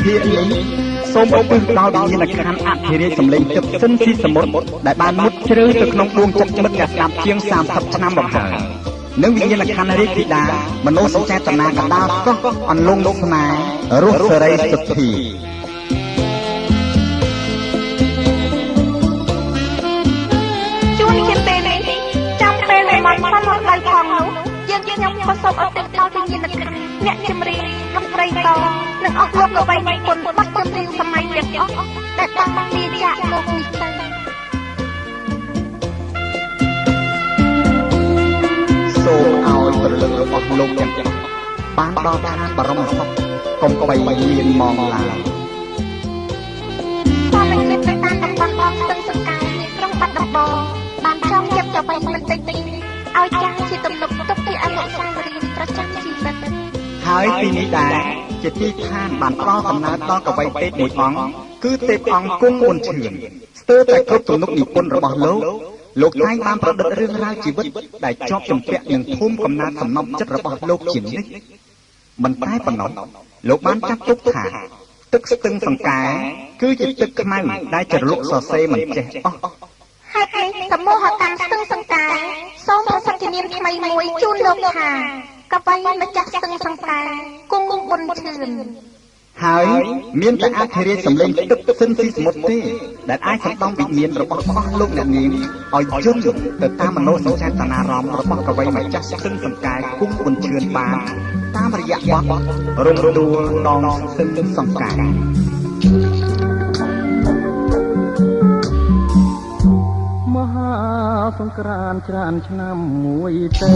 ភាគនេះសូមឧទ្ទិសដល់វិញ្ញាណក្ខន្ធអធិរាជសម្លេងទឹកសិនស៊ីសមុទ្រដែលបានមុតជ្រៅទៅក្នុងដួងចិត្តមិត្តអ្នកស្ដាប់ជាង30ឆ្នាំមកហើយនិងវិញ្ញាណក្ខន្ធរាជធីតាមនោសញ្ចេតនាកណ្ដាលកោះអន្លង់ស្នេហ៍រស់សេរីសុទ្ធីជួនជាពេលនេះចាំពេលដែលមកបានមកដៃផងនោះយើងខ្ញុំក៏សូមឧទ្ទិសដល់វិញ្ញាណក្ខន្ធអ្នកចម្រៀងលោកស្រីតនិងអស់លោកល្បីនិពន្ធបទចម្រៀងសម័យទាំងអស់ដែលបានមកពីចាក់លោកនេះទៅសូមឲ្យព្រលឹងរបស់លោកទាំងអស់បានដល់ឋានបរមសុខកុំបីមានមងឡើយតាមនេះទៅតាមតំបន់បងស្ទឹងសង្កែក្រុងបាត់ដំបងបានចង់យកទៅបីមិនតិចតិចឲ្យចាស់ជាទំនុកទុកជាអនុស្សាវរីយ៍ប្រចាំជីវិតហើយទីនេះដែរជាទីឋានបានផ្ដល់កំណើតដល់កវីទេពមួយអង្គគឺទេពអង្គគង់មុនឈឿនស្ទើរតែគ្រប់ទំនុកនិពន្ធរបស់លោកតែងបានប្រឌិតរឿងរ៉ាវជីវិតដែលជាប់ជំពាក់នឹងភូមិកំណើតសំណប់ចិត្តរបស់លោកជានិច្ចមិនតែប៉ុណ្ណោះលោកបានចាត់ទុកថាទឹកស្ទឹងសង្កែគឺជាទឹកខ្មៅដែលជ្រលក់សរសេរមិនចេះអស់ហេតុនេះសមូហកម្មស្ទឹងសង្កែសូមប្រសិទ្ធនាមថ្មីមួយជូនលោកថាកវីម្ចាស់ស្ទឹងសង្កែគង់ប៊ុនឈឿនហើយមានតែអធិរាជសម្លេងទឹកសិនស៊ីសមុទ្រទេដែលអាចសម្ដំវិញ្ញាណរបស់អស់លោកអ្នកនាងឲ្យយន្តទៅតាមមនោសញ្ចេតនារម្មណ៍របស់កវីម្ចាស់ស្ទឹងសង្កែគង់ប៊ុនឈឿនបានតាមរយៈបទរំដួលដងស្ទឹងសង្កែមហាសង្ក្រាន្តច្រើនឆ្នាំមួយទៅ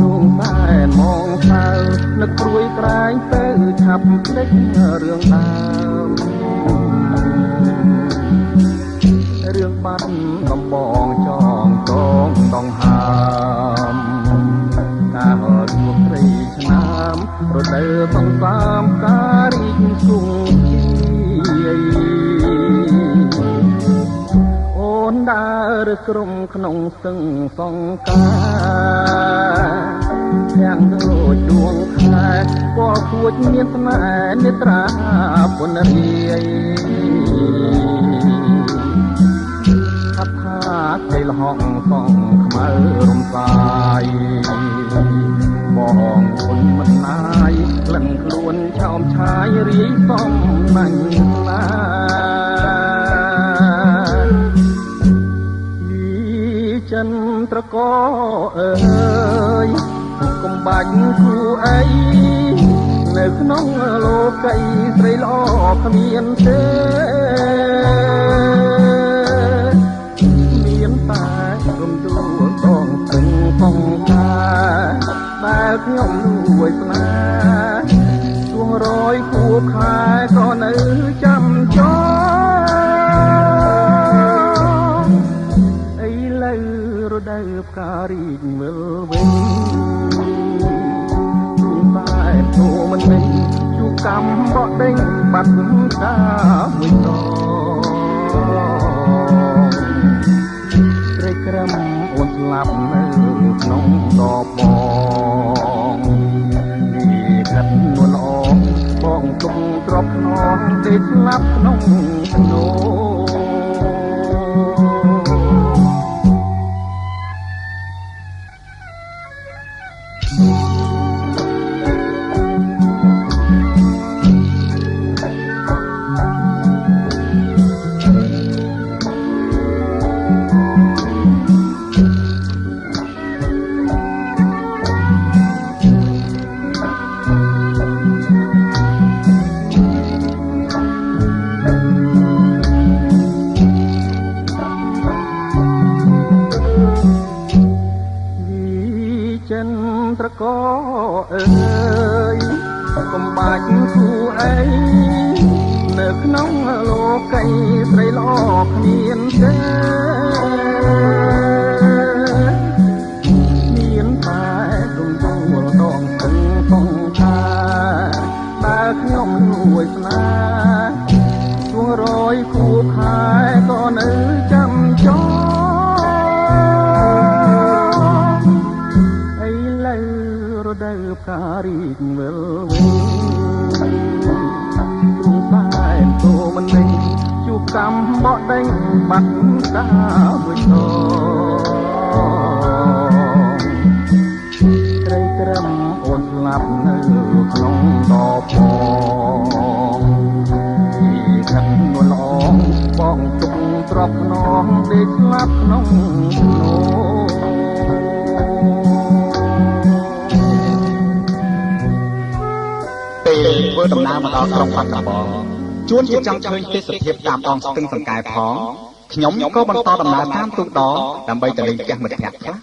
នួងតែមងសៅនឹកព្រួយក្រែងទៅឆាប់ភ្លេចរឿងដើមរឿងបាត់កំបងចងកងដងហើមការហត់ជួបត្រីឆ្នាំរដូវបង្សាមការរីកសុខអូនដើរក្រុមក្នុងស្ទឹងសង្កាទាំងដូចដួងខែពណ៌ខួចមានស្នេហ៍នេត្រាពុនរាយថាថាគេលហងសងខ្មៅរំសាយបងគុណមិនណាយក្លិនខ្លួនឆោមឆាយរាយសំណាញ់ណាចិនត្រកអើយកុំបាច់គូអីនៅក្នុងលោកីស្រីល្អគ្មានទេមានតែរំដួលដងស្ទឹងសង្កែដែលខ្ញុំលួចស្នេហ៍ជួងរយខួបខែក៏នៅចាំចោរដូវផ្ការីកវិលវិញទូតែទូមិនវិញជួកម្មបកដេញបាត់តាមួយតព្រៃក្រំអូនស្លាប់នៅក្នុងដបបងនេះកាត់នួនអងបងទុកទ្របខ្នងទេស្លាប់ក្នុងស្នោត្រកអើយកុំបាច់គូអីនៅក្នុងលោកីស្រីល្អគ្មានទេមានតែរំដួលដងស្ទឹងសង្កែដែលខ្ញុំលួចស្នេហ៍ជួងរយខួបខែក៏នៅចាំចោរដូវផ្ការីកវិលវិញ មិនដេញជួបកម្មបកដេញបាត់កាមួយដងក្រីក្រឹមអូនស្លាប់នៅក្នុងដបផងពីខិតនួនល្អបងទុកទ្របខ្នងដេកស្លាប់ក្នុងនោះពេលធ្វើដំណើរមកដល់ក្រុងបាត់ដំបងជួនជាចង់ឃើញទេសភាពតាមដងស្ទឹងសង្កែផងខ្ញុំក៏បន្តដំណើរតាមទូកដដើម្បីទៅលេងផ្ទះមិត្តភក្តិខ្លះ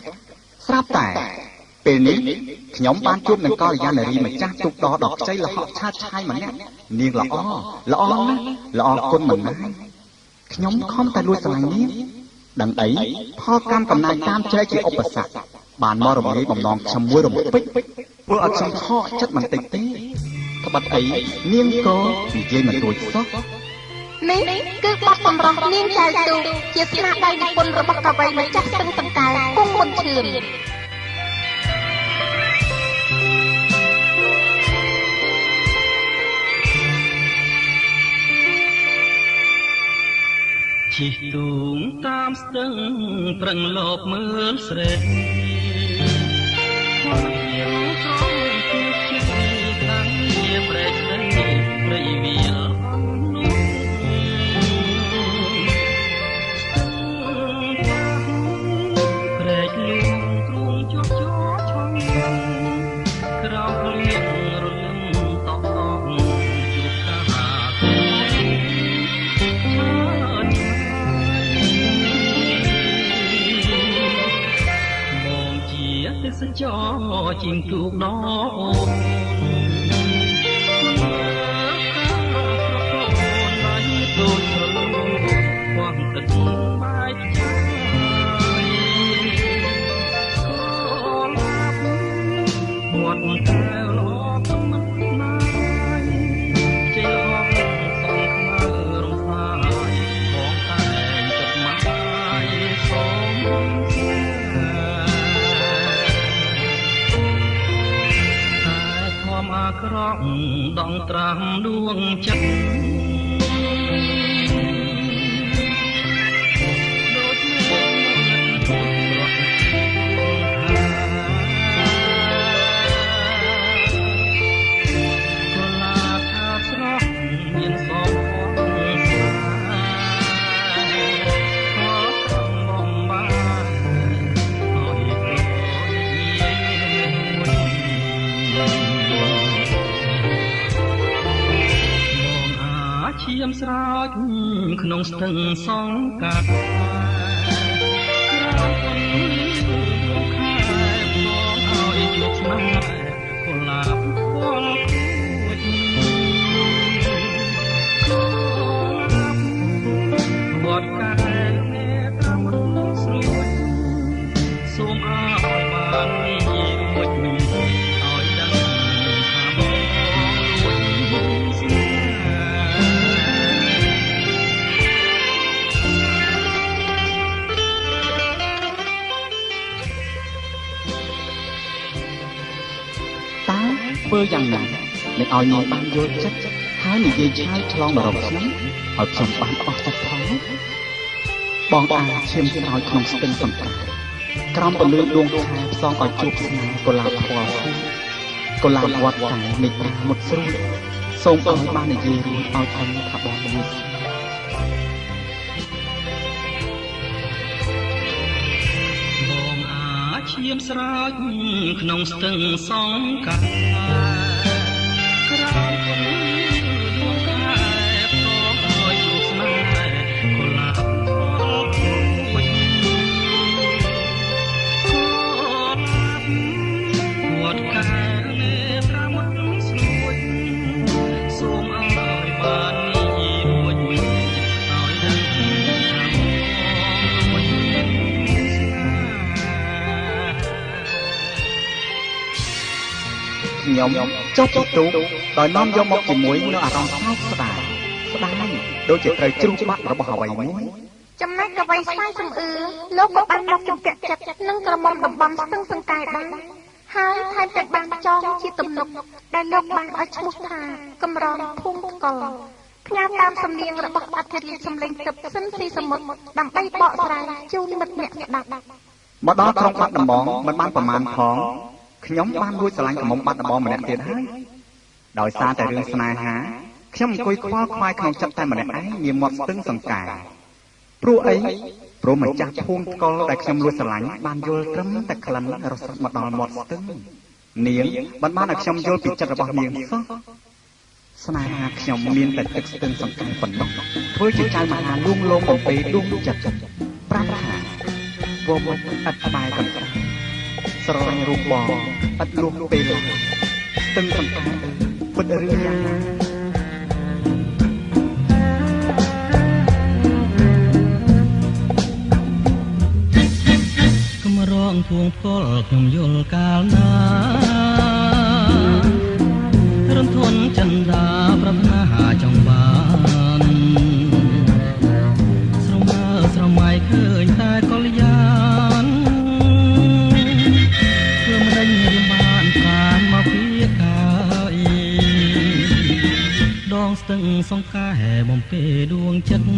ស្រាប់តែពេលនេះខ្ញុំបានជួបនឹងកល្យានារីម្ចាស់ទូកដដ៏ខ្ចីល្ហកឆាតឆាយម្នាក់នាងល្អណាស់ល្អគុណមិនណាយខ្ញុំខំតែលួចស្រឡាញ់នាងដឹងអីផលកម្មកំណាយតាមជ្រែកជាឧបសគ្គបានមករំលាយបំណងខ្ញុំមួយរំពេចធ្វើឲ្យខ្ញុំខកចិត្តបន្តិចទេក្បត់អីនាងក៏និយាយមិនរួចសោះនេះគឺបទសម្រស់នាងចៅទូជាស្នាដៃនិពន្ធរបស់កវីម្ចាស់ស្ទឹងសង្កែគង់មុនឈឿនជិះទូងតាមស្ទឹងប្រឹងលបមើលស្រែព្រែកស្រីព្រៃវាលនោះព្រែកលួងទ្រូងជាប់ជាប់ឆងក្រោមលៀងរលឹមតក់តក់ជួបកាគូឆានមកជាទេសចរជិះទូកដក្រក់ដងត្រាំដួងចិត្តដូចមេឃរត់កលាថាស្រស់មានសងស្វាខំបំបានឲ្យឈាមស្រោចក្នុងស្ទឹងសង្កាត់ក្រោយគុណលោកខែបងឲ្យជួបស្នេហ៍កុលាបពលគួចវត្តកាមេត្រាមុនស្រួយសូមឲ្យបានមួយឲ្យដឹងថាបងលួចស្នេហ៍ធ្វើយ៉ាងណានឹងឲ្យនាងបានយល់ចិត្តហើយនិយាយឆ្លើយឆ្លងដល់ខ្ញុំឲ្យខ្ញុំបានអស់ចិត្តផងបងអាឈាមស្រោចក្នុងស្ទឹងសង្កែក្រោមពន្លឺដួងខែផ្សងឲ្យជួបស្នេហ៍កុលាបពណ៌ខៀវកុលាបវត្តកាយនៃប្រាមុតស្រួយសូមឲ្យបាននិយាយរួចឲ្យដឹងថាបងមួយបងអាឈាមស្រោចក្នុងស្ទឹងសង្កាត់ក្រោយគុណដួងខែផ្សងឲ្យជួបស្នេហ៍កុលាបពណ៌ខៀវវត្តកាយមេត្រាមុតស្រួយសូមឲ្យបានរួចឲ្យដឹងថារួចខ្ញុំចុះពីទូកដោយនាំយកមកជាមួយនៅអារម្មណ៍សោកស្ដាយដូចជាត្រូវជ្រុះបាក់របស់អ្វីមួយចំណែកកវីស្វាយសំអឿលោកក៏បានមកជំពាក់ចិត្តនឹងក្រមុំតំបន់ស្ទឹងសង្កែដែរហើយថែមទាំងបានចងជាទំនុកដែលលោកបានឲ្យឈ្មោះថាកំរងភូមិកុល ផ្ញើតាមសំនៀងរបស់អធិរាជសំឡេងទឹកសិនស៊ីសមុទ្រដើម្បីបកស្រាយជូនមិត្តអ្នកស្ដាប់មកដល់ក្រុងបាត់ដំបងមិនបានប្រមាណផងខ្ញុំបានលួចស្រឡាញ់កំមុំបាត់ដំបងម្នាក់ទៀតហើយដោយសារតែរឿងស្នេហាខ្ញុំអង្គុយខ្វល់ខ្វាយក្នុងចិត្តតែម្នាក់ឯងនាមាត់ស្ទឹងសង្កែព្រោះអីព្រោះម្ចាស់ភូមិថ្កុលដែលខ្ញុំលួចស្រឡាញ់បានយល់ត្រឹមតែក្លិនរសមកដល់មាត់ស្ទឹងនាងបានឲ្យខ្ញុំយល់ពីចិត្តរបស់នាងសោះស្នេហាខ្ញុំមានតែទឹកស្ទឹងសង្កែប៉ុណ្ណោះធ្វើជាចៅមហាលួងលោមបំពេដួងចិត្តប្រាប់ថាវមឥតក្បែរកណ្ដាលស្រឡាញ់រូបបងឥតលួងពេលស្ទឹងសង្កែពិតរឿងយ៉ាងណារងធួងផ្គល់ខ្ញុំយល់កាលណារំធនចិន្តាប្រាថ្នាចង់បានស្រមើស្រមៃឃើញតែកល្យានធ្វើមិនដេញរៀមបានប្រានមកពីកាយដងស្ទឹងសង្កែបំពេដួងចិត្ត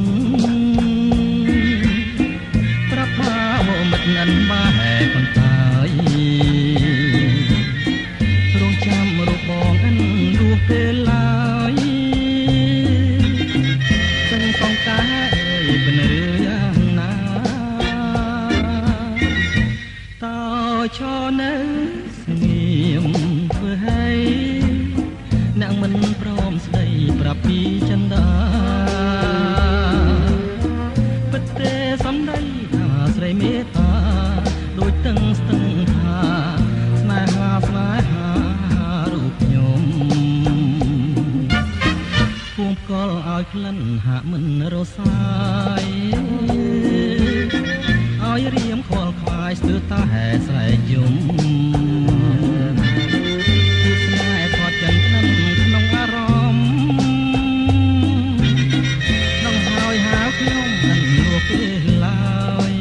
ប្រាប់ថាមិត្តនឹងបាកន្តាយរងចាំរូបបងអិនលួសពេលឡើយស្ទឹងសង្កែបិនរឿយ៉ាងណាតើឈរនៅស្ងៀមធ្វើឲ្យអ្នកមិនព្រមស្ដីប្រាប់ពីចិន្តាពិតទេសំដីថាស្រីមេត្តាដូចទឹងស្ទឹងថាស្នេហារូបខ្ញុំភូមិកលឲ្យក្លិនហាក់មិនរសាយឲ្យរៀមខលខ្វាយស្ទើរតែស្រែកយំស្នេហ៍ថតចិនក្នុងអារម្មណ៍នឹងហើយហៅខ្ញុំមិនលួពេលឡើយ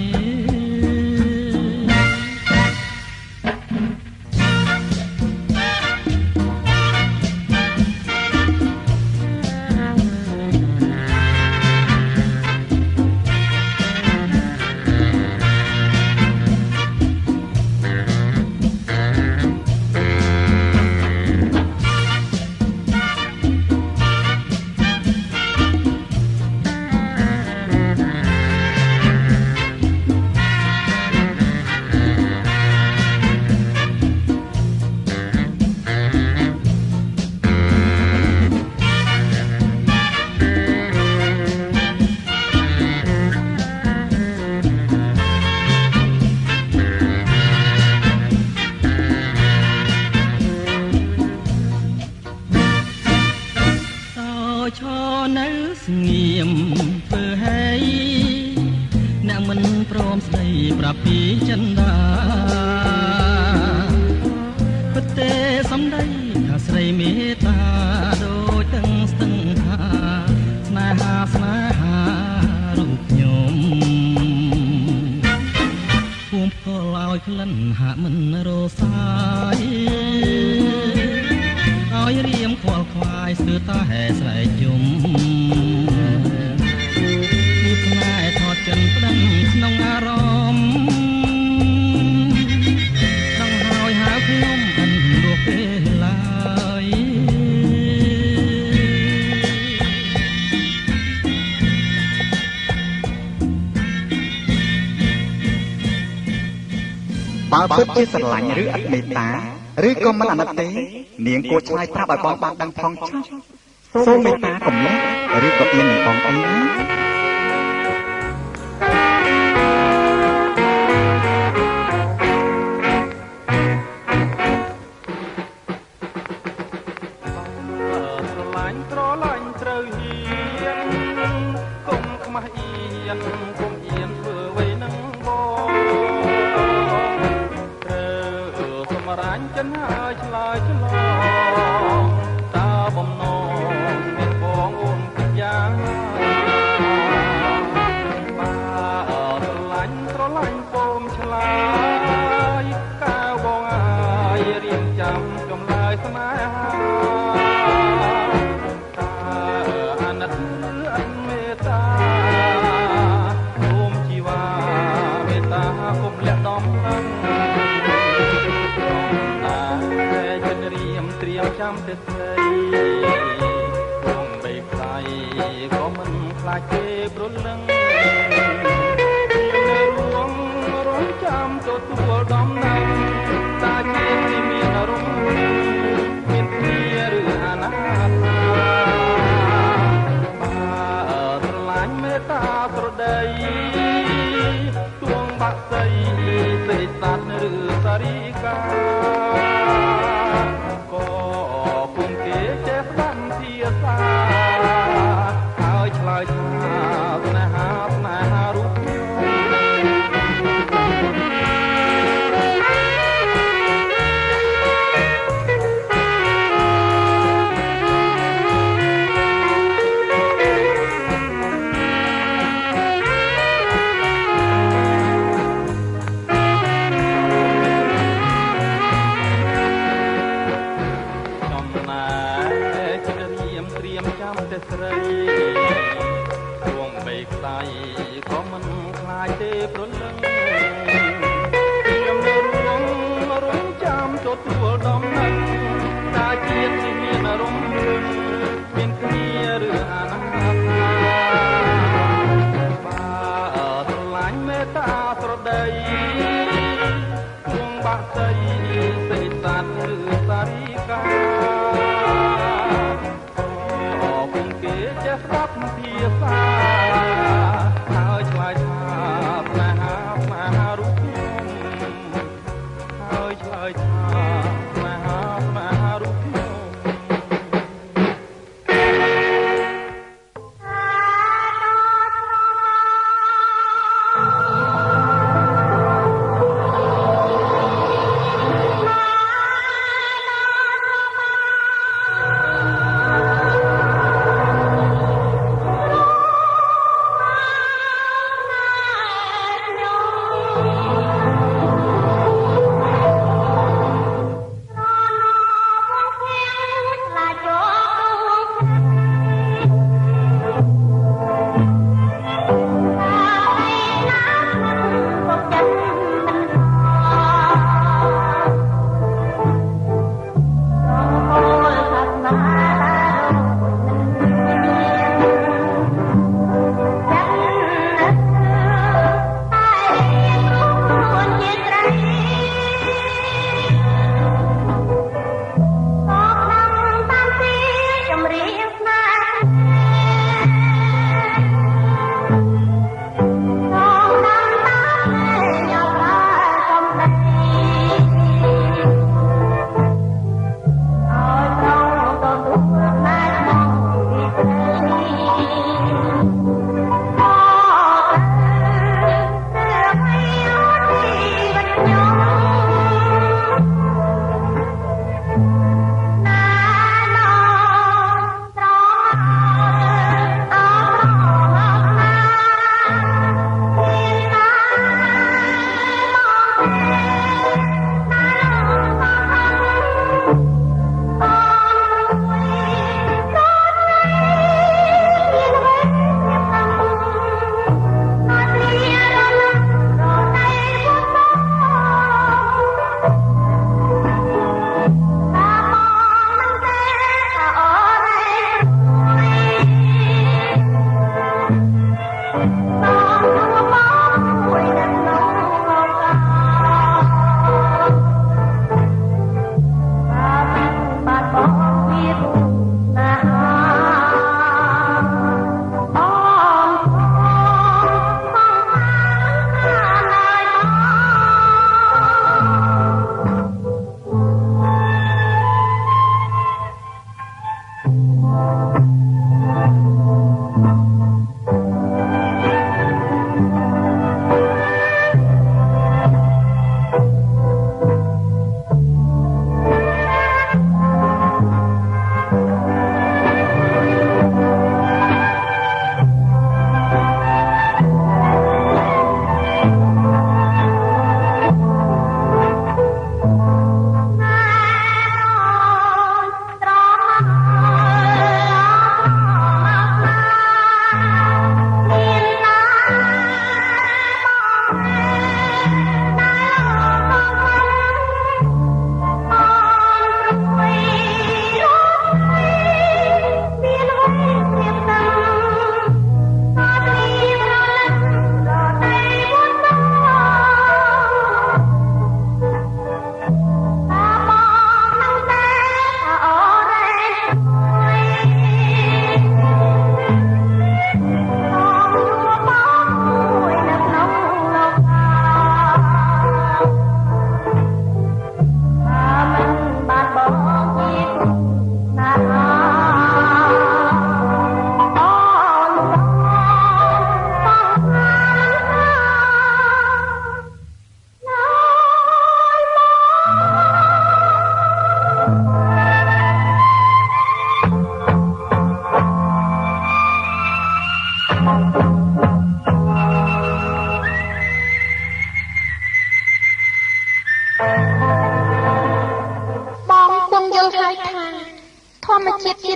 ឈរនៅស្ងៀមធ្វើឲ្យអ្នកមិនព្រមស្ដីប្រាប់ពីចិន្តាពិតទេសំដីថាស្រីមេត្តាដូចទាំងស្ទឹងថាស្នេហារូបខ្ញុំភូមិផ្គល់ឲ្យក្លិនហាក់មិនរសាយឲ្យរៀមខ្វល់ខ្វាយស្ទើរតែស្រែកយំពីផ្នែកថតចិនប្តឹងក្នុងអារម្មណ៍ដឹងហើយហៅខ្ញុំមិនរស់ពេលឡើយបើពិតជាស្រឡាញ់ឬអត់មេត្តាឬក៏មិនអាណិតទេនាងគួរឆ្លើយប្រាប់ឲ្យបងបានដឹងផងចុះសូមមេត្តាកុំលេះឬក៏អៀននឹងបងអីណាស្រឡាញ់ត្រូវហ៊ានកុំខ្មាស់អៀនកុំអៀនធ្វើអ្វីនឹងបងត្រូវសម្រាញ់ចិនហើយឆ្លើយឆ្លងតើបំណងមានបងអូនពីយ៉ាងបើស្រឡាញ់សូមឆ្លើយកាវបងអើយរៀងចាំចម្លើយស្នេហាអាណិត ចាំតែស្រីគង់បីខ្សែក៏មិនខ្លាចគេព្រលឹងនៅរួងរងចាំទទួលដំណឹងតាជាទីមានរំមានគ្នាឬអនាគតស្រឡាញ់មេត្តាប្រដីទួងបាក់សីសេចសាត់ឬសារីកាក៏គុំគេចេះស្ដាប់ភាសាហើយឆ្លើយថាស្នេហារូបស្រីរួងបីខ្សែក៏មិនខ្លាចទេព្រលឹងខ្ញុំនៅរួងចាំទទួលដំណឹងតាជាតិនេះមានអារម្មណ៍មានគ្នាឬអាណាបាស្រឡាញ់មេត្តាស្រដីរួងបាក់សីសេចសាត់ឬសារីកាចេះស្ដាប់ភាសាហើយឆ្លើយថាស្នេហារូបខ្ញុំហើយឆ្លើយថាស្នេហារូបខ្ញុំ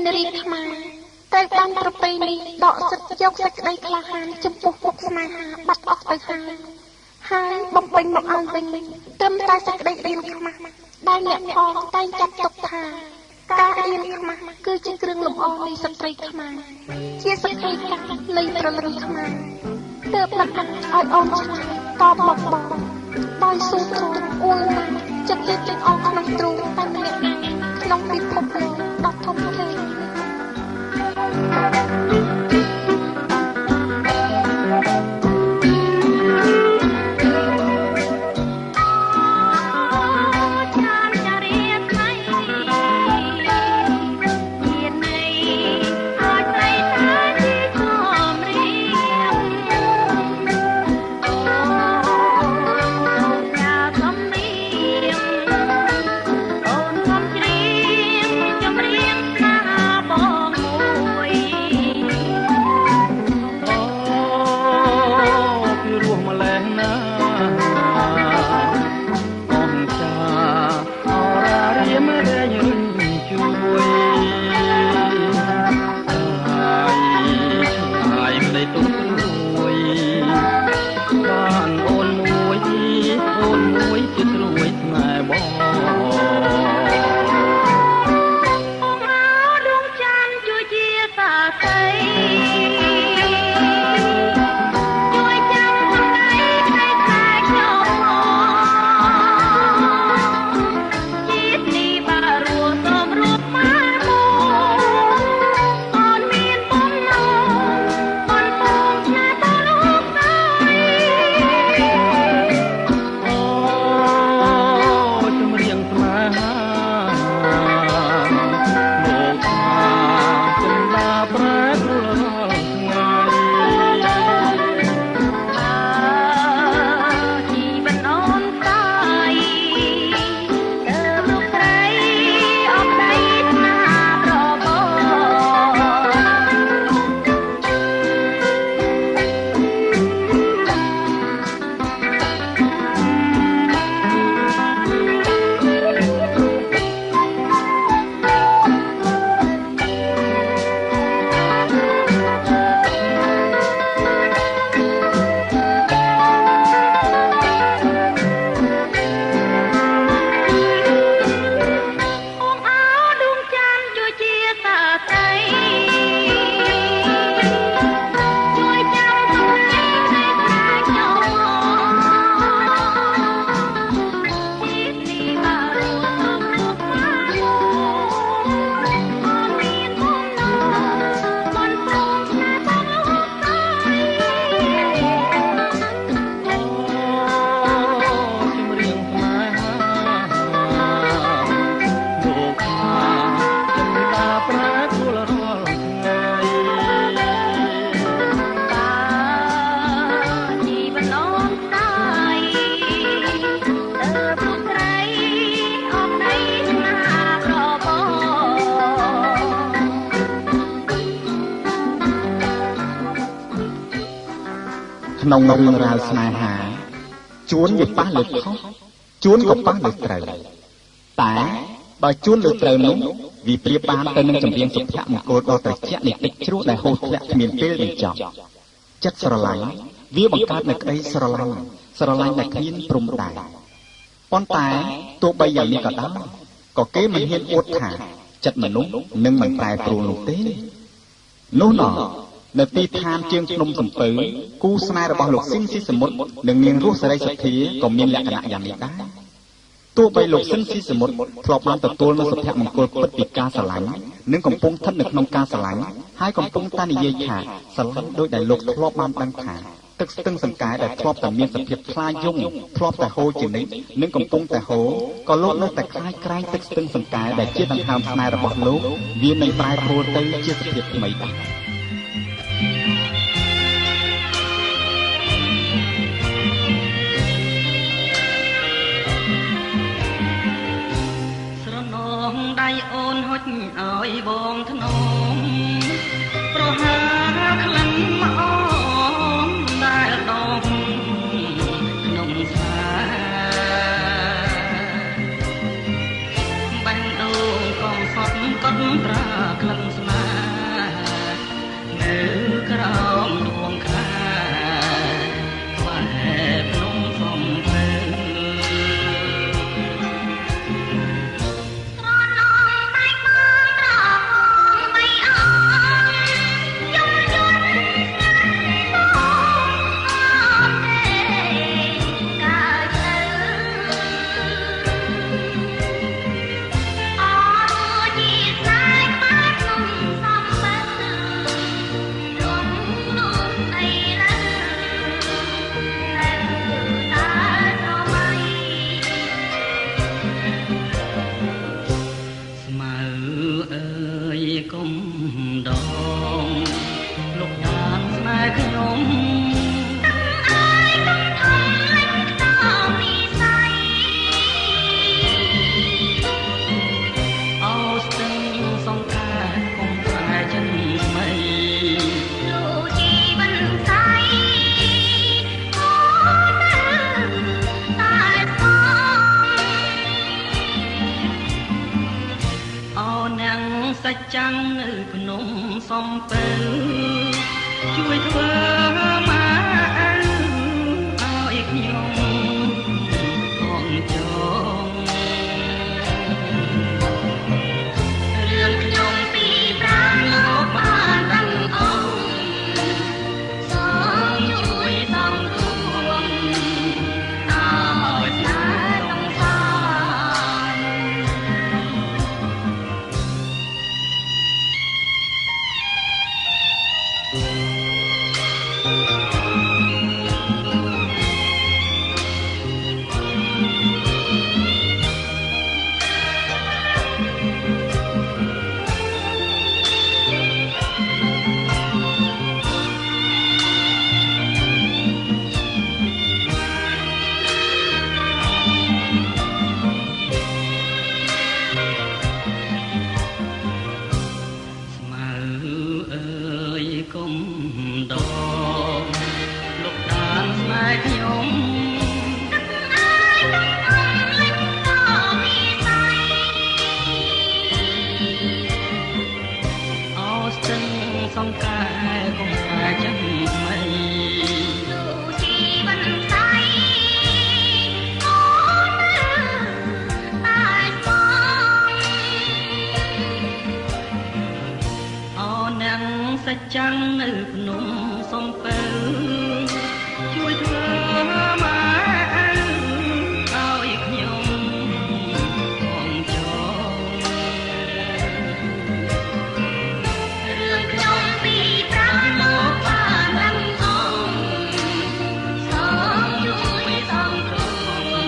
នារីខ្មែរតែបានប្រពៃនេះដកសិទ្ធយកសេចក្តីក្លាហានចំពោះមុខស្នេហាបាត់អស់ទៅហើយបំពេញមកឲ្យវិញត្រឹមតែសេចក្តីរៀនខ្មាស់ដែលអ្នកផងតែងចាត់ទុកថាការរៀនខ្មាស់គឺជាគ្រឿងលម្អនៃស្ត្រីខ្មែរជាសក្ខីភាពនៃប្រលឹងខ្មែរទើបលក្ខណៈឲ្យអូនឆ្លើយតបមកបងដោយសួរទ្រូងអួលណាស់ចិត្តទៀតទាំងអស់ក្នុងទ្រូងតែម្នាក់ក្នុងពិភពលោកដ៏ធំធេងក្នុងរឿងរ៉ាវស្នេហាជួនវាប៉ះលើខុសជួនក៏ប៉ះលើត្រូវតែបើជួនលើត្រូវនោះវាប្រៀបបានទៅនឹងចម្រៀងសុភមង្គលដ៏ត្រជាក់នៃទឹកជ្រោះដែលហូរធ្លាក់គ្មានពេលបញ្ចប់ចិត្តស្រឡាញ់វាបង្កើតនូវក្តីស្រឡាញ់ដែលគ្មានព្រំដែនប៉ុន្តែទោះបីយ៉ាងនេះក៏ដោយក៏គេមិនហ៊ានអួតថាចិត្តមនុស្សនឹងមិនប្រែប្រួលនោះទេនោះណោះនៅទីឋានជើងភ្នំសំពៅគូស្នេហ៍របស់លោកស៊ីនស៊ីសមុទ្រនិងនាងរស់សេរីសុទ្ធាក៏មានលក្ខណៈយ៉ាងនេះដែរទោះបីលោកស៊ីនស៊ីសមុទ្រធ្លាប់បានទទួលនូវសុភមង្គលពិតពីការស្រឡាញ់និងកំពុងស្ថិតនៅក្នុងការស្រឡាញ់ហើយកំពុងតែនិយាយថាស្រឡាញ់ដោយដែលលោកធ្លាប់បានដឹងថាទឹកស្ទឹងសង្កែដែលធ្លាប់តែមានសភាពខ្លាយយំធ្លាប់តែហូរជានិច្ចនិងកំពុងតែហូរក៏លោកនៅតែខ្លាយក្រែងទឹកស្ទឹងសង្កែដែលជាដង្ហើមស្នេហ៍របស់លោកវានឹងប្រែប្រួលទៅជាសភាពថ្មីដែរដៃអូនហុចឲ្យបងធ្នមប្រហាក្លិនមកអូនដែលដងក្នុងស្លាបែងដូងកងសត់ក៏ ត្រាក្លិនស្នេហ៍នៅក្រោមដួងខ្លាក្បែរភ្នំសំពៅសាច់ចាំងនៅភ្នំសំពៅជួយធ្វើមកឲ្យខ្ញុំផងចងរឿងខ្ញុំពីប្រាំមកបានទាំងអង្គសូមជួយសំទួងឲ្យស្នេហ៍ក្នុងសា ចាំងនៅភ្នំសំពៅជួយធ្វើមកឲ្យខ្ញុំផងចងរឿងខ្ញុំពីប្រាំមកបានឡើងអង្គសូមជួយសំទួង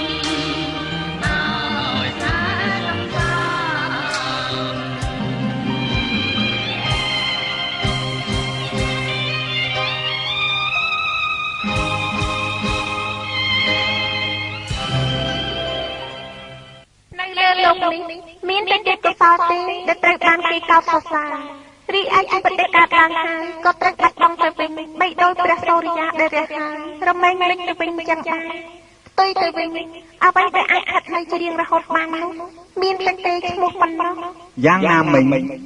ឲ្យសាសំសា លោកនេះមានតែទេពកោសល្យទេដែលត្រូវបានគេកោតសរសើររីឯជីវិតដែលកើតឡើងហើយក៏ត្រូវបាត់បង់ទៅវិញបីដោយព្រះសូរិយាដែលរះហើយរមែងលេចទៅវិញចឹងដែរផ្ទុយទៅវិញអ្វីដែលអាចខាត់នៅជារៀងរហូតបាននោះមានតែទេឈ្មោះប៉ុណ្ណោះយ៉ាងណាមិញ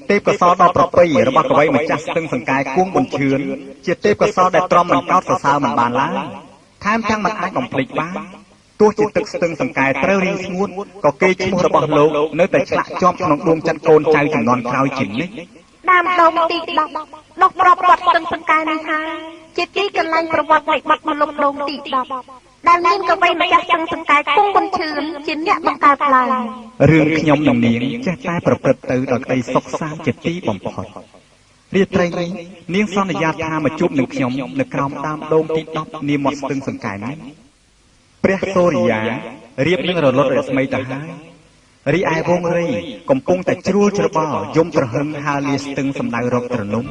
ទេពកោសល្យដ៏ប្រពៃរបស់កវីម្ចាស់ស្ទឹងសង្កែគួងប៊ុនឈឿនជាទេពកោសល្យដែលទ្រាំមិនកោតសរសើរមិនបានឡើយថែមទាំងមិនអាចបំភ្លេចបានទោះជាទឹកស្ទឹងសង្កែត្រូវរីងស្ងួតក៏គេឈ្មោះរបស់លោកនៅតែឆ្លាក់ជាប់ក្នុងដួងចិត្តកូនចៅជំនាន់ក្រោយជានិច្ចដើមដូងទី10ដុះប្របវត្តស្ទឹងសង្កែនេះហើយជាទីកន្លែងប្រវត្តិនៃបាត់មលុបដូងទី10ដែលមានកវីម្ចាស់ស្ទឹងសង្កែគង់ប៊ុនឈឿនជាអ្នកបង្កើតឡើងរឿងខ្ញុំនឹងនាងចេះតែប្រព្រឹត្តទៅដោយក្តីសុខសាន្តជាទីបំផុតរាត្រីនេះនាងសន្យាថាមកជួបនឹងខ្ញុំនៅក្រោមដើមដូងទី10នាមាត់ស្ទឹងសង្កែនេះព្រះសូរិយារៀបនឹងរលត់រស្មីទៅហើយរីឯវងរីកំពុងតែជ្រួលច្របល់យំប្រហឹងហើលាស្ទឹងសម្ដៅរកត្រនំ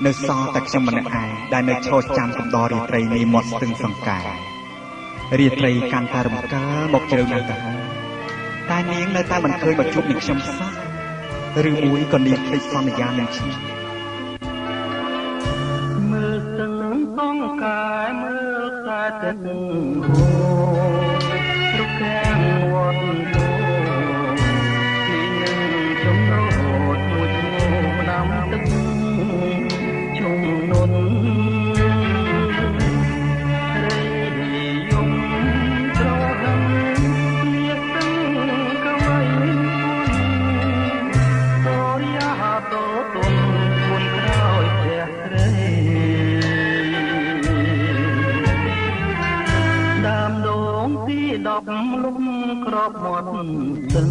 នៅសល់តែខ្ញុំម្នាក់ឯងដែលនៅឈរចាំកំដររាត្រីនេះមាត់ស្ទឹងសង្កែរាត្រីកាន់តែរំកើមកជ្រៅណាស់ទៅហើយតែនាងនៅតែមិនឃើញមកជួបនឹងខ្ញុំសោះឬមួយក៏នាងភ្លេចសន្យានឹងខ្ញុំមើលស្ទឹងសង្កែមើលខ្សែទឹកហូររុកខាងវត្តនេះនឹងចំណោទ ស្ទឹង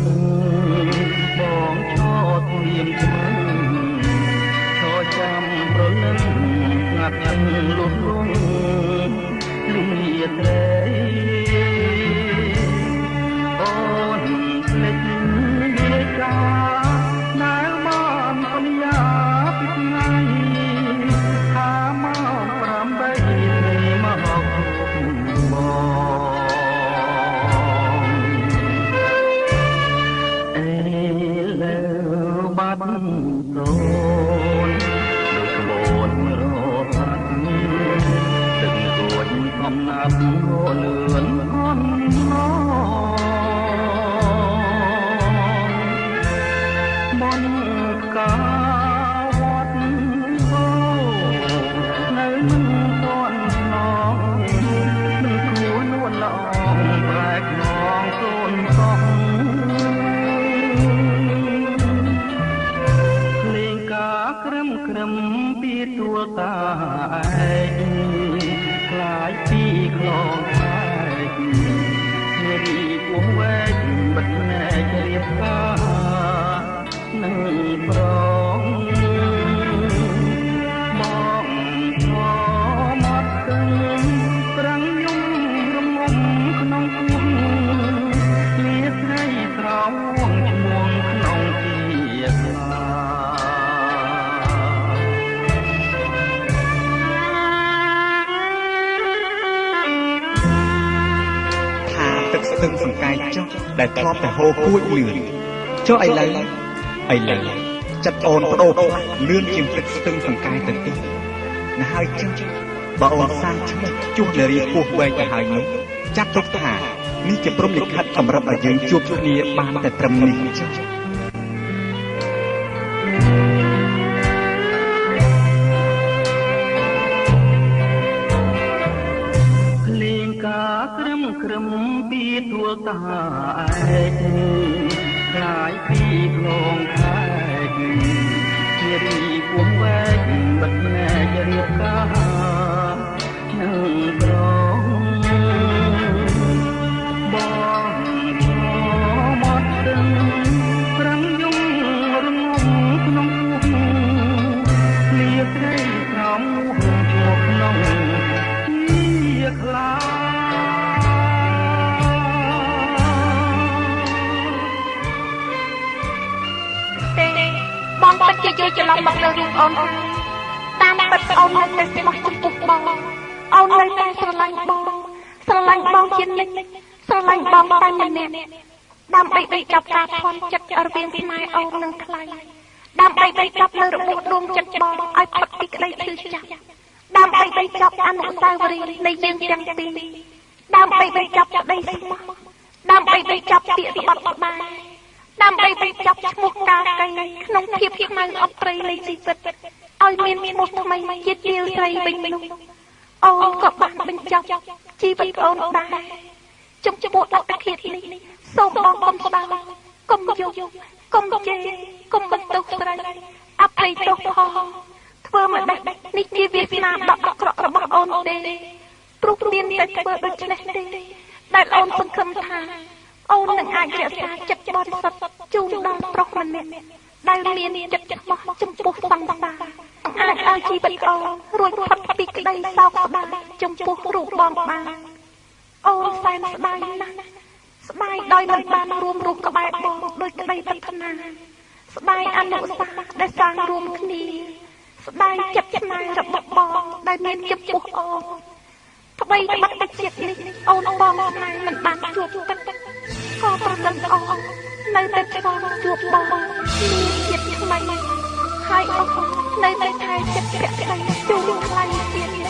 បងឈរត្រៀមឆ្មាំឈរចាំប្រលឹងស្ងាត់ឈឹងលុះលងលំលាត្រីអូនស្លេចវាកាណែមកសន្យាពីថ្ងៃថាមក8ថ្ងៃមកបងអេលើបាត់សូនដូចក្បូនរត់ទឹករួចអំណាចងលឿនអន់ឡងមន្តកាវត្តហូនៅមិនទាន់ឆ្លងមិនគួរនួនល្អប្រែកនងសូនកោះភ្លេងកាក្រឹមក្រឹមពីទួលតាឯងខ្លាយពីខ្លងឯងនារីគួងវែងបិទណែករៀបការនឹងប្រងមកឈរមកទឹងប្រាំងយំរងំក្នុងគួងលាស្រីស្រោងឈ្មោះក្នុងជាស្លាទឹកស្ទឹងសង្កាយចុះដែលធ្លាប់តែហូរគួចលឿនចុះឥឡូវចិត្តអូនបដូរផ្លាស់លឿនជាងទឹកស្ទឹងសង្កាយទៅទៀតណាហើយចឹងបើអូនសានឈ្មោះជួសនារីពោះវែងទៅហើយនោះចាត់ទុកថានេះជាព្រំលិខិតសម្រាប់ឲ្យយើងជួបគ្នាបានតែត្រឹមនេះចុះក្រឹមក្រឹមពីទួលតាឯងខ្លាយពីខ្លងខែកជារីពួងវែងបិទណែករៀបការនឹងប្រងបងឈរមកទឹងប្រាំងយំរងំក្នុងគួងលាស្រីស្រោមឈ្មោះក្នុងជាខ្លាបងពិតជាយល់ច្រឡំមកលើរឿងអូនតាមពិតអូននៅតែស្មោះចំពោះបងអូននៅតែស្រឡាញ់បងជានិច្ចស្រឡាញ់បងតែម្នាក់ដើម្បីបញ្ចប់ការភ័ន្តចិត្តរវាងស្នេហ៍អូននិងថ្លៃដើម្បីបញ្ចប់នៅរបួសដួងចិត្តបងឲ្យផុតពីក្តីឈឺចាប់ដើម្បីបញ្ចប់អនុស្សាវរីយ៍នៃយើងទាំងពីរដើម្បីបញ្ចប់ក្តីស្មោះដើម្បីបញ្ចប់ពាក្យស្បត់ស្បាយដើម្បីបញ្ចប់ឈ្មោះកាកៃក្នុងភាពខ្មៅអត់ត្រីនៃជីវិតឲ្យមានឈ្មោះថ្មីជាទាលស្រីវិញនោះអូនក៏បានបញ្ចប់ជីវិតអូនដែរចំពោះអត្តឃាតនេះសូមបងកុំស្ដាប់កុំយកកុំជេរកុំបន្ទោសស្រីអភ័យទោសផងធ្វើមកដេះនេះជាវាសនាដ៏អាក្រក់របស់អូនទេព្រោះមានតែធ្វើដូច្នេះទេដែលអូនសង្ឃឹមថាអូននឹងអាចរក្សាចិត្តបរិសុទ្ធជូនដល់ប្រុសម្នាក់ដែលមានចិត្តឆ្មោះចំពោះសង្សារអាចឲ្យជីវិតអូនរួចផុតពីក្តីសោកស្ដាយចំពោះរូបបងបានអូនសែនស្ដាយណាស់ស្ដាយដោយមិនបានរួមរស់ក្បែរបងដោយក្តីប្រាថ្នាស្ដាយអនុស្សាវរីយ៍ដែលសាងរួមគ្នាស្ដាយចិត្តស្នេហ៍របស់បងដែលមានចំពោះអូនថ្មីត្បិតតែជាតិនេះអូនបងស្នេហ៍មិនបានជួបទឹកក៏ប្រលឹងអូននៅតែឆ្លងជួបបងមានជាតិថ្មីហើយអូននៅតែថែចិត្តភក្តីជូនថ្លៃទៀត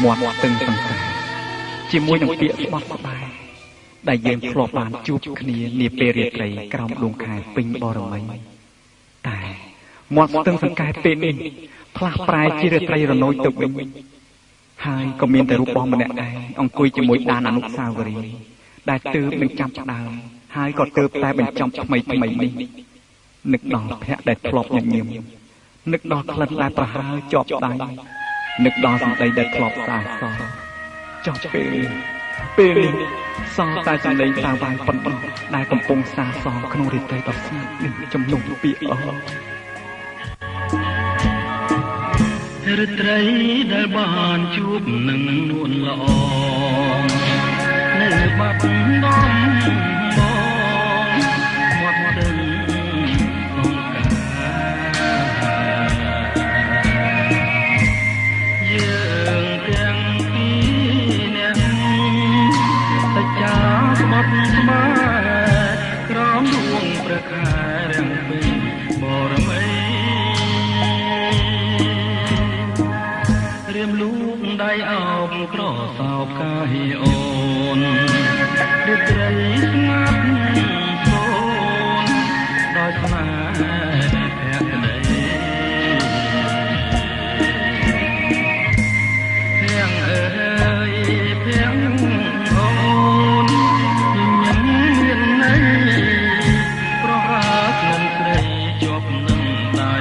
មាត់ស្ទឹងសង្សារជាមួយនឹងពាក្យស្បត់ស្បាយដែលយើងធ្លាប់បានជួបគ្នានាពេលរាត្រីក្រោមដួងខែពេញបរមីតែមាត់ស្ទឹងសង្កែពេលនេះផ្លាស់ប្រែជារាត្រីរនោចទៅវិញហើយក៏មានតែរូបបងម្នាក់ដែរអង្គុយជាមួយដានអនុស្សាវរីយ៍ដែលទើបនឹងចាប់ផ្ដើមហើយក៏ទើបតែបញ្ចប់ថ្មីនេះនឹកដល់ភ័ក្រដែលធ្លាប់ញញឹមនឹកដល់ក្លិនដែលប្រហើរជាប់ដៃនឹកដល់សម្ដីដែលធ្លាប់ស្អាតសចុះពេលនេះសល់តែសម្ដីតាវាយប៉ុណ្ណោះដែលកំពុងសាសក្នុងរាត្រីដ៏ស្ងាត់នេះចំនួនពាក្យរាត្រីដែលបានជួបនឹងនួនល្អនៅបាត់ដំបងមាត់ទឹកយើងទាំងពីរនាក់តែចាស្បត់ស្មាក្រោមដួងព្រះខែរាំងពេញបរមីរៀមលូកដៃអោបក្រសោបកាយអូនរាត្រីស្ងាត់សូនដោយស្នេហ៍ភក្តីភៀងអើយភៀងអូនញញឹមមានន័យប្រហាក្លិនស្រីជាប់នឹងដៃ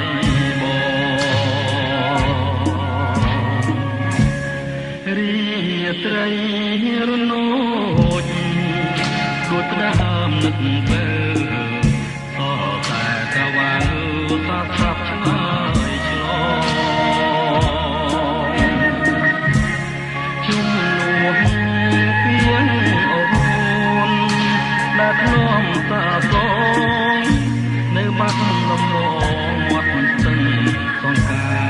រាត្រីរនោចដូចដើមនឹកពេលសតែកវ៉ាសាស្រាប់ឆ្លើយឆ្លងជុំនួនពីងអូនដែលធ្លាប់សាសងនៅបាត់លំងមាត់ស្ទឹងសង្ការ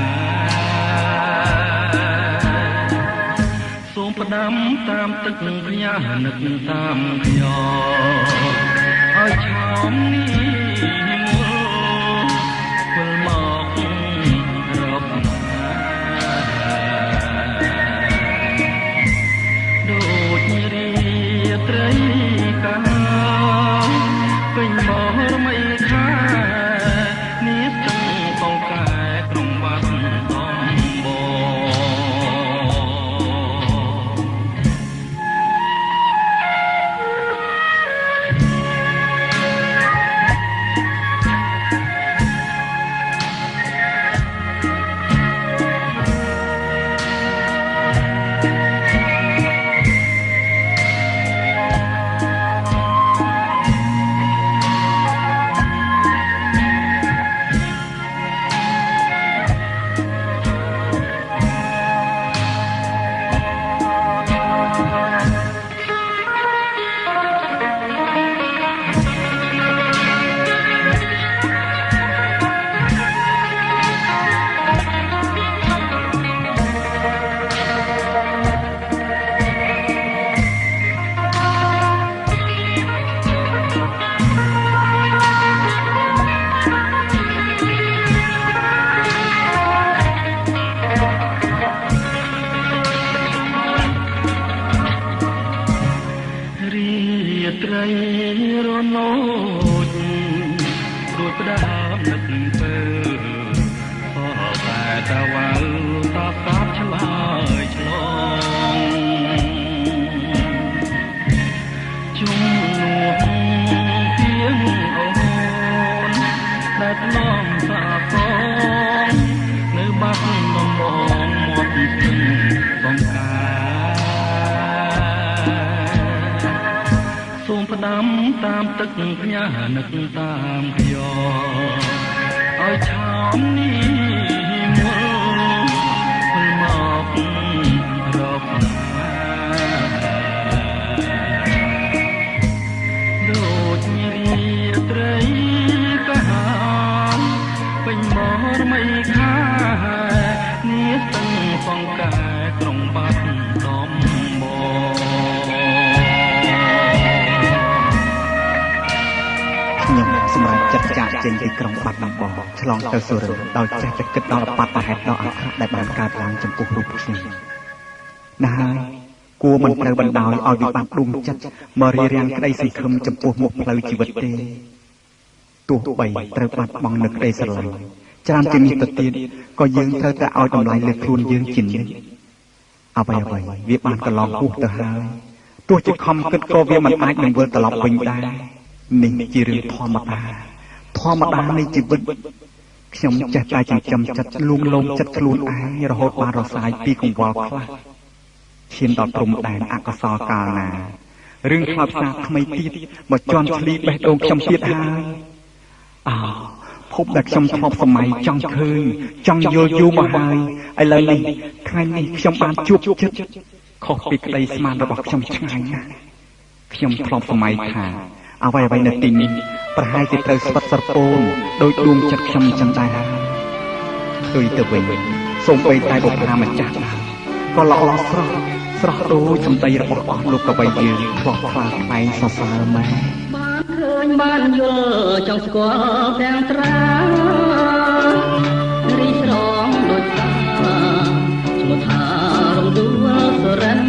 សូមផ្ដាំតាមទឹកផ្ញើនឹកតាមខ្យល់ឲ្យឆោមនេះវិលមករកដូចរាត្រីកាលពេញបរមីខែនេះស្ទឹងសង្កែក្រុងបាត់ដំបងត្រីរនោចរួចផ្ដាំនឹកពេលសតែតាវ៉ាតាកាប់ឆ្លើយឆ្លងជុំនួនពីងអូនដែលធ្លាប់សាសងនៅបាត់ដំបងមាត់ស្ទឹងសង្ការសូមផ្ដាំតាមទឹកផ្ញើនឹកតាមខ្យល់ឲ្យឆោមនេះវិលមករកដូចរាត្រីកាលពេញបរមីខែនេះស្ទឹងសង្កែក្រុងបាត់ដំបងខ្ញុំសម្រាប់ចាត់ចាកចេញពីក្រុងបាត់ដំបងឆ្លងទៅសុរិន្ទដោយចេះតែគិតដល់អបត្តហេតុដ៏អាក្រក់ដែលបានកើតឡើងចំពោះរូបខ្ញុំ ណាស់ហើយគួរមិនត្រូវបណ្ដោយឲ្យវិបត្តិដួងចិត្តមករារាំងក្តីសង្ឃឹមចំពោះមុខផ្លូវជីវិតទេទោះបីត្រូវបាត់បង់នូវក្តីស្រឡាញ់ច្រើនជាងនេះទៅទៀតក៏យើងត្រូវតែឲ្យតម្លៃលើខ្លួនយើងជានិច្ចអ្វីវាបានកន្លងហួសទៅហើយទោះជាខំគិតក៏វាមិនអាចនឹងវិលត្រឡប់វិញដែរនេះជារឿងធម្មតានៃជីវិតខ្ញុំចេះតែចិញ្ចឹមចិត្តលួងលោមចិត្តខ្លួនឯងរហូតបានរសាយពីកង្វល់ខ្លះឈានដល់ព្រំដែនអកុសលកាលណារឿងខ្លោចផ្សាថ្មីទៀតមកជន់ឈ្លីបេះដូងខ្ញុំទៀតហើយភពដែលខ្ញុំធ្លាប់សម័យចង់ឃើញចង់យល់យូរមកហើយឥឡូវនេះថ្ងៃនេះខ្ញុំបានជួបចិត្តខុសពីក្តីស្មានរបស់ខ្ញុំឆ្ងាយណាស់ខ្ញុំធ្លាប់សម័យថាអ្វីនៅទីនេះប្រហែលជាត្រូវស្វិតស្រពោនដោយដួងចិត្តខ្ញុំចឹងដែរឃើញទៅវិញសូម្បីតែបុព្វាម្ចាស់ក៏ល្អស្រស់ដូចសម្ដីរបស់អស់លោកកវីយើងធ្លាប់ខ្លាចផ្លែងសរសើរម៉ែបានឃើញបានយល់ចង់ស្គាល់ទាំងត្រារីស្រងដូចតាឈ្មោះថារំដួលសរិន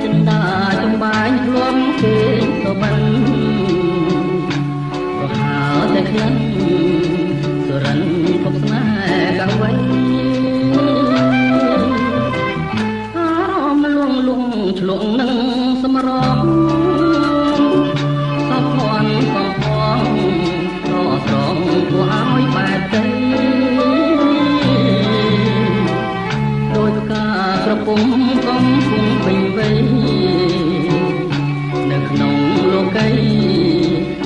ចិន្តាចំបាញ់ធ្លាប់គេទៅបានប្រហើតែក្លិនសរិនភពស្នេហ៍កាំងវៃឆ្លងនឹងសម្រងសពន់សំផងតស្រងគួរឲ្យបែបទៅដោយការក្រពុំកំពុងវិញវៃនៅក្នុងលោកី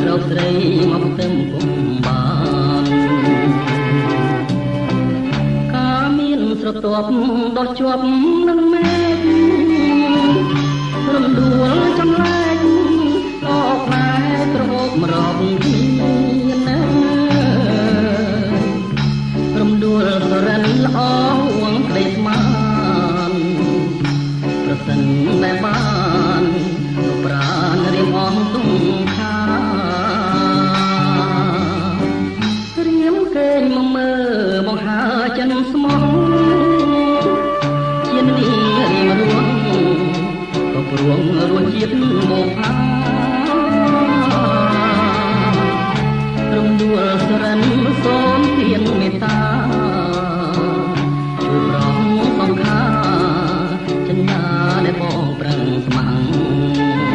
រកស្រីមកទឹមពុំបានការមានស្រទាប់ដោះជាប់នឹងមេរំដួលចំលែកក៏ផ្លែក្រហមរកគ្នាណារំដួលសរិនល្អហួងក្តីស្មានប្រសិនតែបានលោកប្រានរៀមអស់ទុំខារៀមកេងមកមើលបង្ហើចិនស្មោះជានេះរៀមរួងព្រោះរសជាតិមកផារំដួលសរិនសូមទានមេត្តាជួយប្រងសង្ខាចិន្តាដែលបងប្រឹងស្ម័គ្រ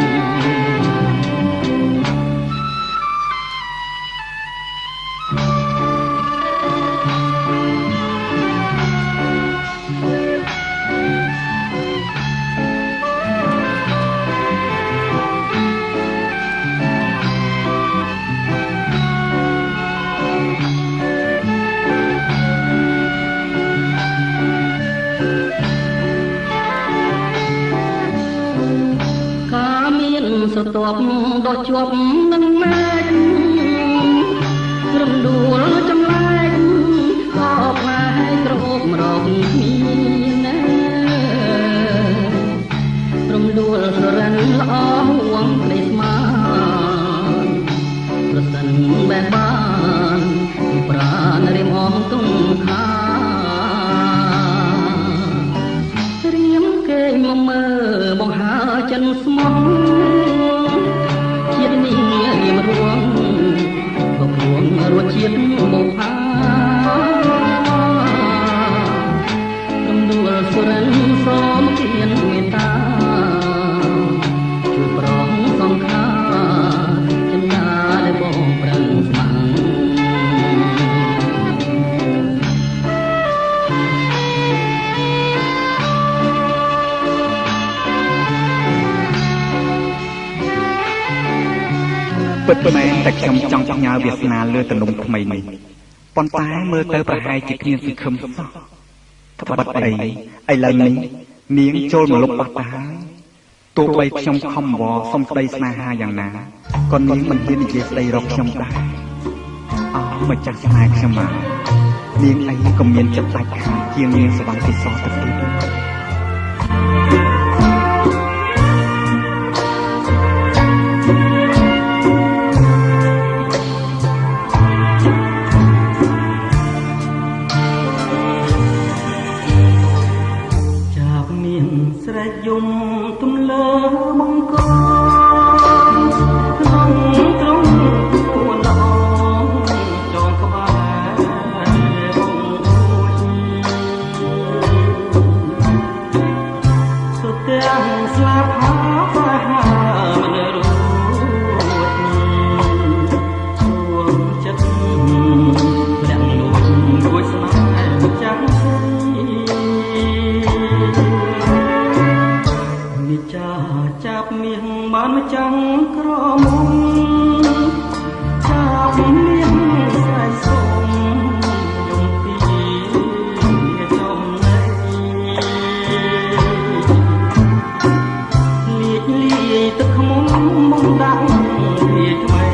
ស្រទាប់ដោះជាប់នឹងម៉ែរំដួលចំលែកក៏ផ្លែក្រហមរកគ្នាណារំដួលសរិនល្អហួងក្តីស្មានប្រសិនបែបបានប្រាណរៀមអស់ទុំខារៀមកេងមកមើលបង្ហើចិនស្មោះរៀមរួងក៏ព្រួងរសជាតិមកផារំដួលសរិនសូមទានមេត្តាជួយប្រងសង្ខាចិន្តាដែលបងប្រឹងស្ម័គ្រពិតមែនតែខ្ញុំចង់ផ្ញើវាសនាលើទំនុំថ្មីនេះប៉ុន្តែមើលទៅប្រហែលជាគ្មានសង្ឃឹមសោះត្បិតអីឥឡូវនេះនាងចូលមកលុបបាត់ទៅហើយទោះបីខ្ញុំខំវល់សុំស្ដីស្នេហាយ៉ាងណាក៏នាងមិនហ៊ាននិយាយស្ដីរកខ្ញុំដែរម្ចាស់ស្នេហ៍ខ្ញុំមកនាងអីក៏មានចិត្តដាច់ខាតជាងនាងសវណ្ណពិសោធន៍ទៅទៀត ចយំទំលើមង្គលក្នុងត្រង់ពួនល្អចងក្បែរបងសុទ្ធទាំងស្លាប់ហាមិនរួចជួងចិត្តព្រះលួចរួចស្នេហ៍ចាំចាប់មាសបានមកចាំក្រមុំចាប់មាសស្រែសុំយំពីចំណៃលាយទឹកខ្មុំមុំដាក់វាថ្មី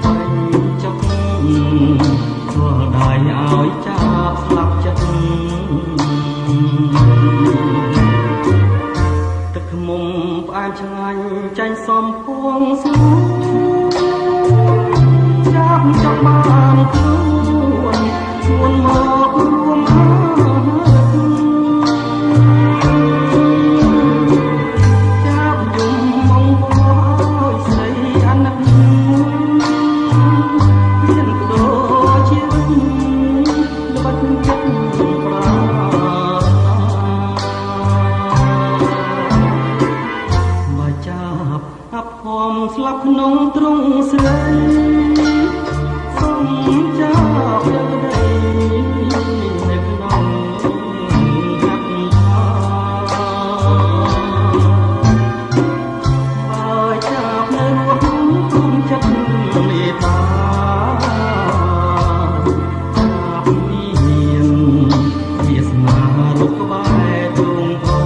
បាញ់ចុកធ្វើដៃឲ្យចាប់ស្លាប់ចិត្តមុំផ្អែមឆ្ងាញ់ចាញ់សំពងស្លូចាប់ចង់បានខ្លួនជួនមករួមចាប់យំមកឲ្យស្រីអាណិតមានបដូរជាល្បិចចិត្តប្រាស្លាប់ក្នុងទ្រង់ស្រីសុំចាប់យកដីនៅក្នុងហាត់បើចាប់នៅរស់គុំចិត្តមេត្តាចាប់មានវាសនារូបក្បែរទ្រង់អូ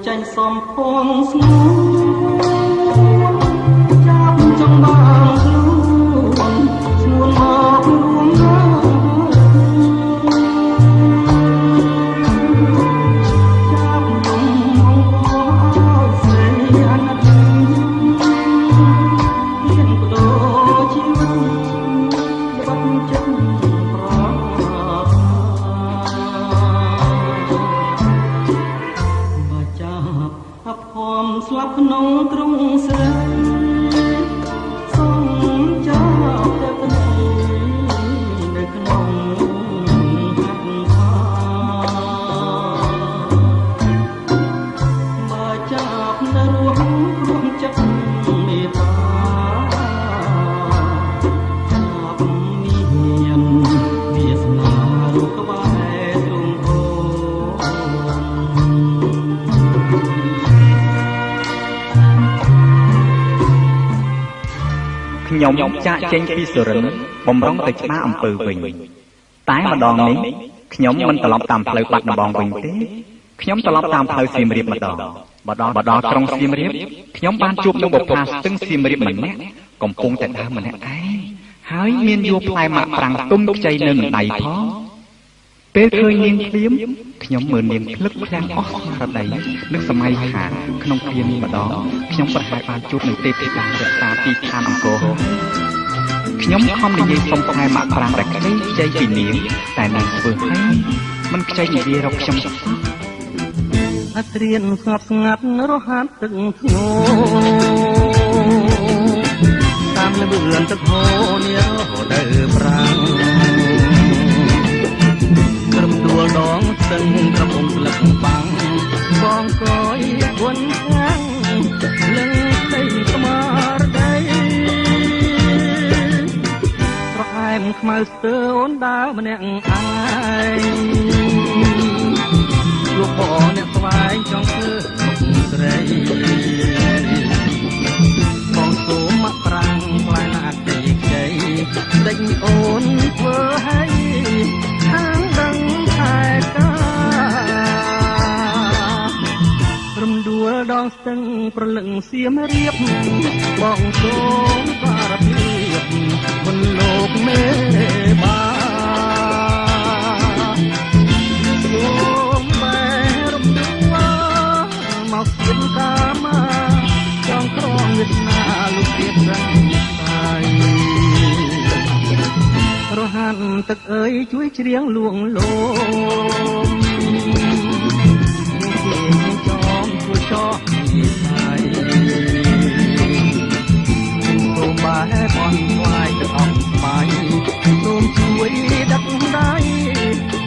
ចាញ់សំពងស្ងួនចាប់ចង់បានខ្លួនស្ងួនមករួមចាប់យំមកឲ្យស្រីអាណិតមានបដូរជីវិតបាត់ចិត្តប្រាស្លាប់ក្នុងទ្រង់ស្រីសុំចាប់តែភ្នែកនៅក្នុងហាត់ផាបើចាប់នៅរស់រួមចិត្តមេត្តាចាប់មានវាសនារូបក្បែរទ្រង់អូខ្ញុំចាក់ចេញពីសុរិន្ទបំរុងទៅច្បារអំពើវិញតែម្ដងនេះខ្ញុំមិនត្រឡប់តាមផ្លូវបាត់ដំបងវិញទេខ្ញុំត្រឡប់តាមផ្លូវសៀមរាបម្ដងមកដល់ក្រុងសៀមរាបខ្ញុំបានជួបនឹងបុព្វាស្ទឹងសៀមរាបម្នាក់កំពុងតែដើរម្នាក់ឯងហើយមានយកផ្លែម៉ាក់ប្រាំងទុំខ្ចីនៅនឹងដៃផងពេលឃើញនាងភ្លាមខ្ញុំមើលនាងភ្លឹកភ្លាំងអស់ស្មារតីនឹកសម័យខាងក្នុងភ្លាមម្ដងខ្ញុំប្រហែលបានជួបនឹងទេពធីតារក្សាទីឋានអង្គរខ្ញុំខំនិយាយសុំផ្លែម៉ាក់ប្រាំងតែខ្ចីពីនាងតែនាងធ្វើឲ្យមិនខ្ចីនិយាយរកខ្ញុំសោះអត់រៀនស្ងាត់ស្ងាត់រហ័សទឹកធ្ងោតាមលឿនទឹកហូរនេះរហូតដល់ប្រាំងក្រំដួលដងស្ទឹងក្រមុំស្លឹកបាំងបងកយគុនខាងលឹងដីស្មារតីប្រហែលខ្មៅស្ទើអូនដើរម្នាក់ឯងលោកបងអ្នកស្វែងចង់ធ្វើមុខស្រីបងសូមមកប្រាំងផ្លែណាទី ងស្ទឹងប្រលឹងសៀមរៀបបងសូមសារភាពមុនលោកមេបាសូមបែរំដួលមកស្គកាមាចង់ក្រងវាសនាលោកទៀតរំសាយរហាន់ទឹកអើយជួយច្រៀងលួងលោមចង់ជួយចោះពីហើយសូមបែបអន់ស្វាយទឹកអស់ស្បាយសូមជួយដឹកដៃ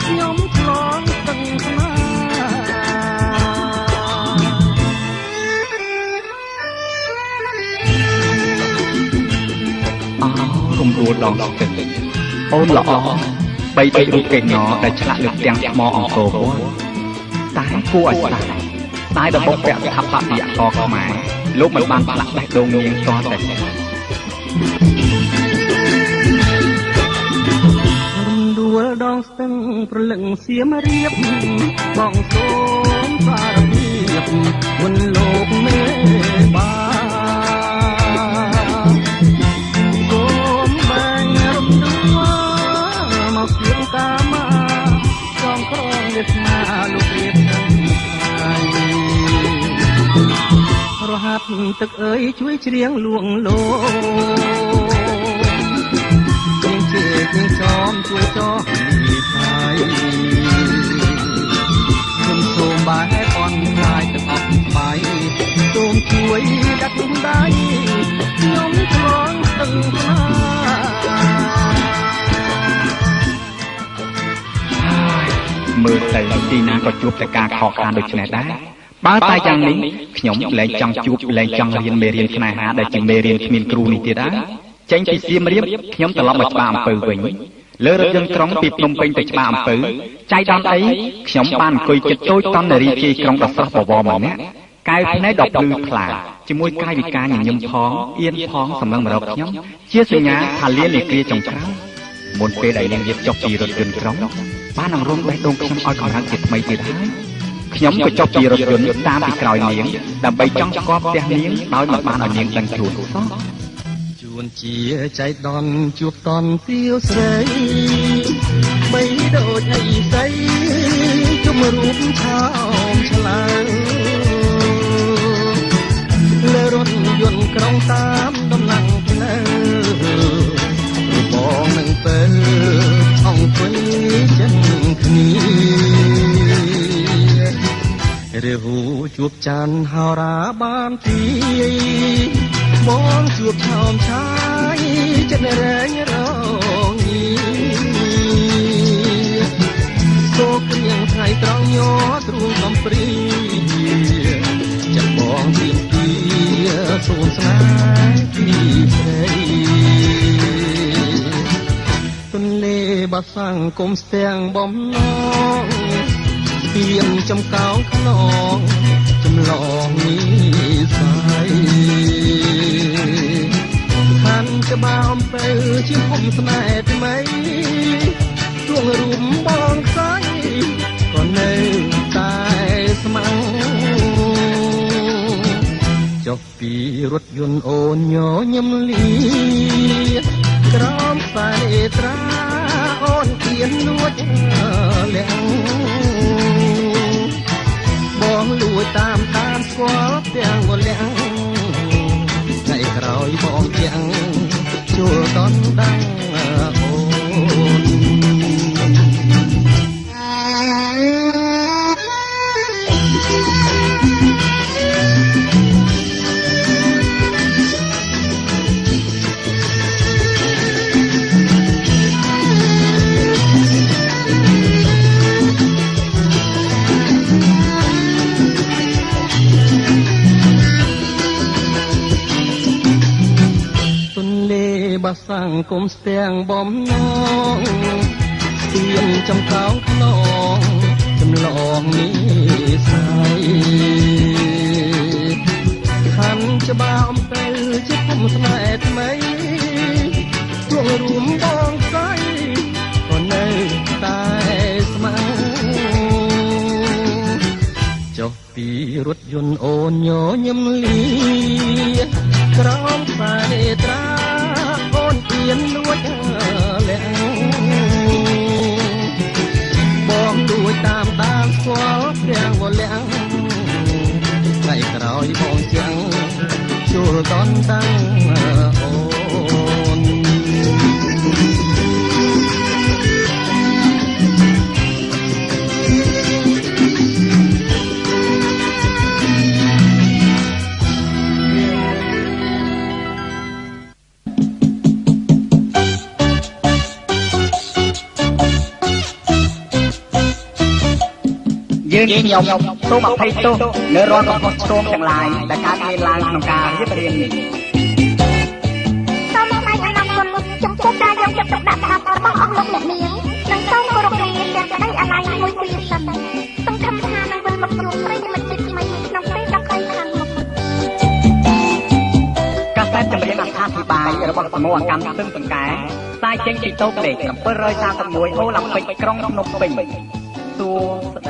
ខ្ញុំឆ្លងទឹកស្នារំដួលដងស្ទឹងអូនល្អបីដូចរូបកេងណដែលឆ្លាក់លើផ្ទាំងថ្មអង្គរវត្តតែគួរឲ្យស្ដាយស្ដាយដល់បុព្វស្ថាបត្យករខ្មែរលោកមិនបានឆ្លាក់បេះដូងនាងតតែរំដួលដងស្ទឹងប្រលឹងសៀមរៀបបងសូមសារភាពមុនលោកមេបាសូមបែងរំដួលមកស្គៀងកាមាចង់ក្រងវាសនាលោករៀបហើយរហាត់ទឹកអើយជួយច្រៀងលួងលោជាងចំជួយចោះពីហើយសូមបែបអន់ខ្លាយទឹកអស់បាយសូមជួយដាក់ដៃខ្ញុំឆ្លងស្ទឹងស្នាមើលទៅទីណាក៏ជួបតែការខកខានដូចនេះដែរបើតែយ៉ាងនេះខ្ញុំលែងចង់ជួបលែងចង់រៀនមេរៀនស្នេហាដែលជាមេរៀនគ្មានគ្រូនេះទៀតដែរចេញពីសៀមរាបខ្ញុំត្រឡប់មកច្បារអំពៅវិញលើរថយន្តក្រុងពីភ្នំពេញទៅច្បារអំពៅចៃដន្យអីខ្ញុំបានអង្គុយចិត្តតូចតន់នារីជ័យក្រុងដ៏ស្រស់បវរម្នាក់កែវភ្នែកដ៏ភ្លឺថ្លាជាមួយកាយវិការញញឹមផងអៀនផងសម្លឹងមករកខ្ញុំជាសញ្ញាថាលានាគ្រាចុងក្រោយមុនពេលដែលនាងរៀបចុះពីរថយន្តក្រុងបានអង្រំបេះដូងខ្ញុំឲ្យកម្លាំងជាថ្មីទៀតហើយខ្ញុំក៏ចុះពីរថយន្តតាមពីក្រោយនាងដើម្បីចង់ស្គាល់ផ្ទះនាងដោយមិនបានឲ្យនាងដឹងជូនសោះជួនជាចៃដន្យជួបតន់ទាវស្រីបីដូចអីស្អីជុំរូបឆោមឆ្លើលើរថយន្តក្រុងតាមដំណឹងផ្លូវបងនឹងពេលអង្គុយចិនគ្នារាហូជួបច័ន្ទហោរាបានទីបងជួបឆោមឆាយចិត្តរែងរងសូក្រៀងថ្ងៃត្រង់ញ័រទ្រូងកំព្រីចិត្តបងទៀមទីសូនស្នេហ៍ពីស្រីទន្លេបាសាំងគុំស្ទាំងបំណងពីមចំកោងខ្នងចម្លងនេះសាយខាន់ក្បាលអំពៅជាភូមិស្នេហ៍ថ្មីទួងរូបបងខ្សែក៏នៅតែស្មៅចុះពីរថយន្តអូនញញឹមលីក្រោមខ្សែត្រាអូនគៀនលួចលាក់បងលួចតាមស្គាល់ទាំងមលាក់ថ្ងៃក្រោយបងទាំងជួលតន់ដឹងអូនបាសាំងគុំស្ទាំងបំណងទៀនចំកោងខ្នងចម្លងនេះស្អីខាន់ច្បារអំពៅជាភូមិស្នេហ៍ថ្មីជួងរួមបងស្អីក៏នៅតែស្មៅចុះពី ពីរថយន្តអូនញញឹមលាក្រោមខ្សែត្រាអូនអៀនលួចលាក់បងលួចតាមដានស្គាល់ទាំងវលាក់ថ្ងៃក្រោយបងចាំងជួលតន់តាំងអូនយើងខ្ញុំសូមអភ័យទោសនៅរាល់កំហុសឆ្គងទាំងឡាយដែលកើតមានឡើងក្នុងការរៀបរៀងនេះសូមថ្លែងអំណរគុណចំពោះការយកចិត្តទុកដាក់របស់អស់លោកអ្នកនាងនិងសូមគោរពលាទាំងក្តីអាល័យមួយពីសិនសង្ឃឹមថានឹងវិលមកជួបប្រិយមិត្តជាថ្មីក្នុងពេលដ៏ខ្លីខាងមុខកាសែតចម្រៀងអត្ថាធិប្បាយរបស់សមូហកម្មស្ទឹងសង្កែផ្សាយចេញពីតូបលេខ731អូឡ িম্প ិកក្រុងភ្នំពេញសួស្តី